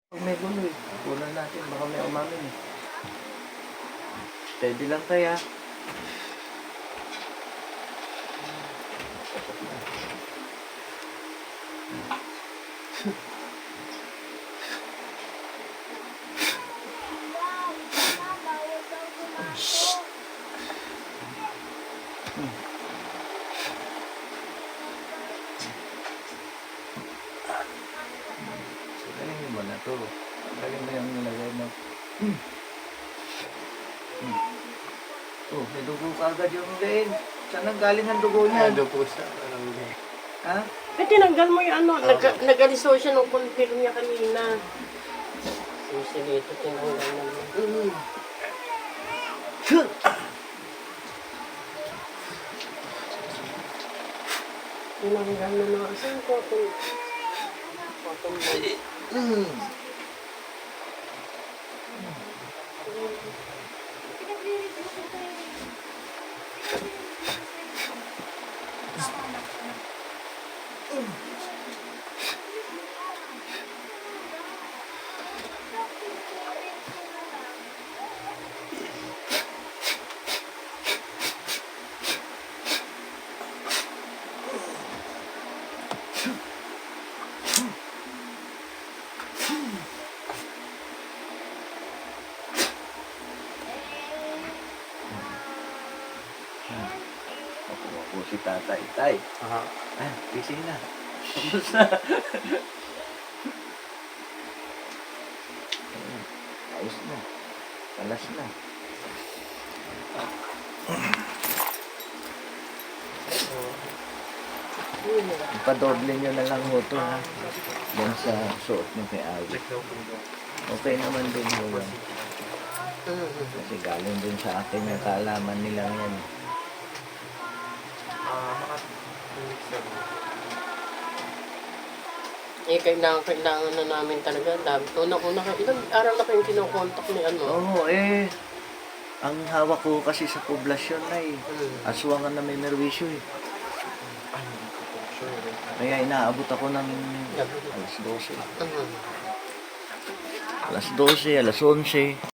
Pag may gulo eh, kunan natin, baka may umamin eh. Steady lang kaya. Galing mo na to. Galing mo yung nilagay mo. Oh, may dugo ka agad yung leeg. Saan ang galing ang dugo niya? Ano po siya? Parang Ha? Eh, tinanggal mo yung ano, nag-aliso siya nung confirm niya kanina. Susi dito, tinanggal na mo. Tinanggal na na. Saan cotton? Cotton ball. Ako si tatay. Tay. aha. Ah, busy na. Tapos na. Ayos na. Palas na. Ipadoble nyo na lang ho to ha. Yan sa suot nyo kay Awi. Okay naman din ho yan. Kasi galing din sa akin yung kaalaman nilang yan. Mga 2 weeks ago. Eh, kailangan na namin talaga. Una-una ka, ilang araw na kayong kinokontak ni ano? Oo, ang hawak ko kasi sa poblasyon na aswangan na may merwisyo eh. Ay, hindi ko po sure. Kaya inaabot ako ng Gabi. alas 12. Mhm. Alas 12, alas 11.